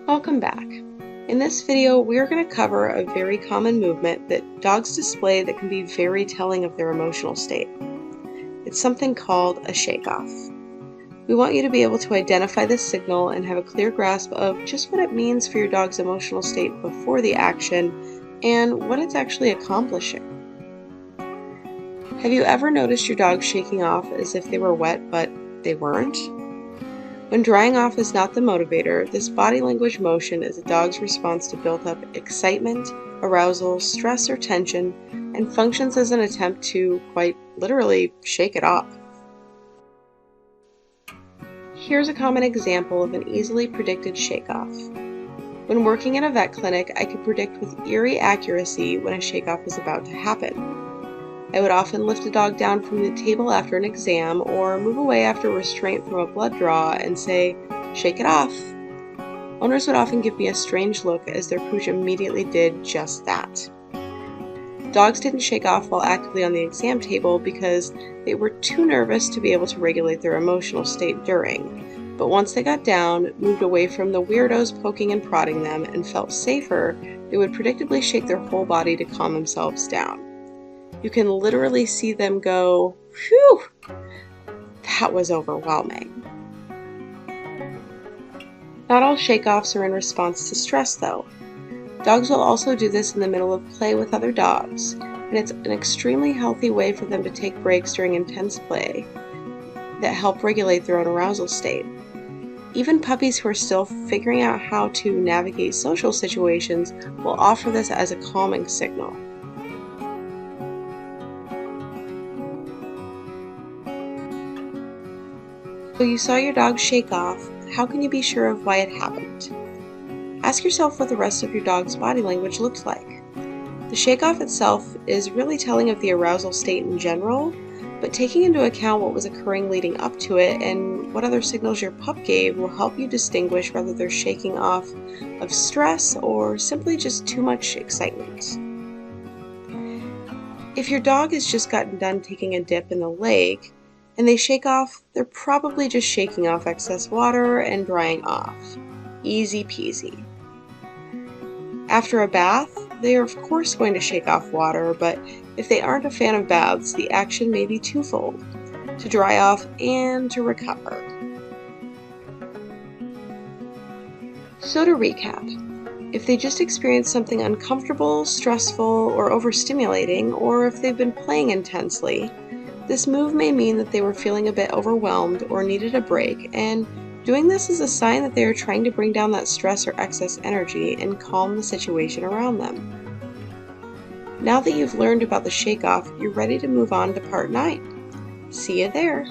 Welcome back. In this video, we are going to cover a very common movement that dogs display that can be very telling of their emotional state. It's something called a shake-off. We want you to be able to identify this signal and have a clear grasp of just what it means for your dog's emotional state before the action and what it's actually accomplishing. Have you ever noticed your dog shaking off as if they were wet but they weren't? When drying off is not the motivator, this body language motion is a dog's response to built up excitement, arousal, stress, or tension, and functions as an attempt to, quite literally, shake it off. Here's a common example of an easily predicted shake-off. When working in a vet clinic, I could predict with eerie accuracy when a shake-off was about to happen. I would often lift a dog down from the table after an exam or move away after restraint from a blood draw and say, "Shake it off." Owners would often give me a strange look as their pooch immediately did just that. Dogs didn't shake off while actively on the exam table because they were too nervous to be able to regulate their emotional state during. But once they got down, moved away from the weirdos poking and prodding them, and felt safer, they would predictably shake their whole body to calm themselves down. You can literally see them go, "Phew, that was overwhelming." Not all shake-offs are in response to stress, though. Dogs will also do this in the middle of play with other dogs, and it's an extremely healthy way for them to take breaks during intense play that help regulate their own arousal state. Even puppies who are still figuring out how to navigate social situations will offer this as a calming signal. So you saw your dog shake off. How can you be sure of why it happened? Ask yourself what the rest of your dog's body language looks like. The shake-off itself is really telling of the arousal state in general, but taking into account what was occurring leading up to it and what other signals your pup gave will help you distinguish whether they're shaking off of stress or simply just too much excitement. If your dog has just gotten done taking a dip in the lake, and they shake off, they're probably just shaking off excess water and drying off. Easy peasy. After a bath, they are of course going to shake off water, but if they aren't a fan of baths, the action may be twofold: to dry off and to recover. So to recap, if they just experienced something uncomfortable, stressful, or overstimulating, or if they've been playing intensely, this move may mean that they were feeling a bit overwhelmed or needed a break, and doing this is a sign that they are trying to bring down that stress or excess energy and calm the situation around them. Now that you've learned about the shake-off, you're ready to move on to part 9. See you there!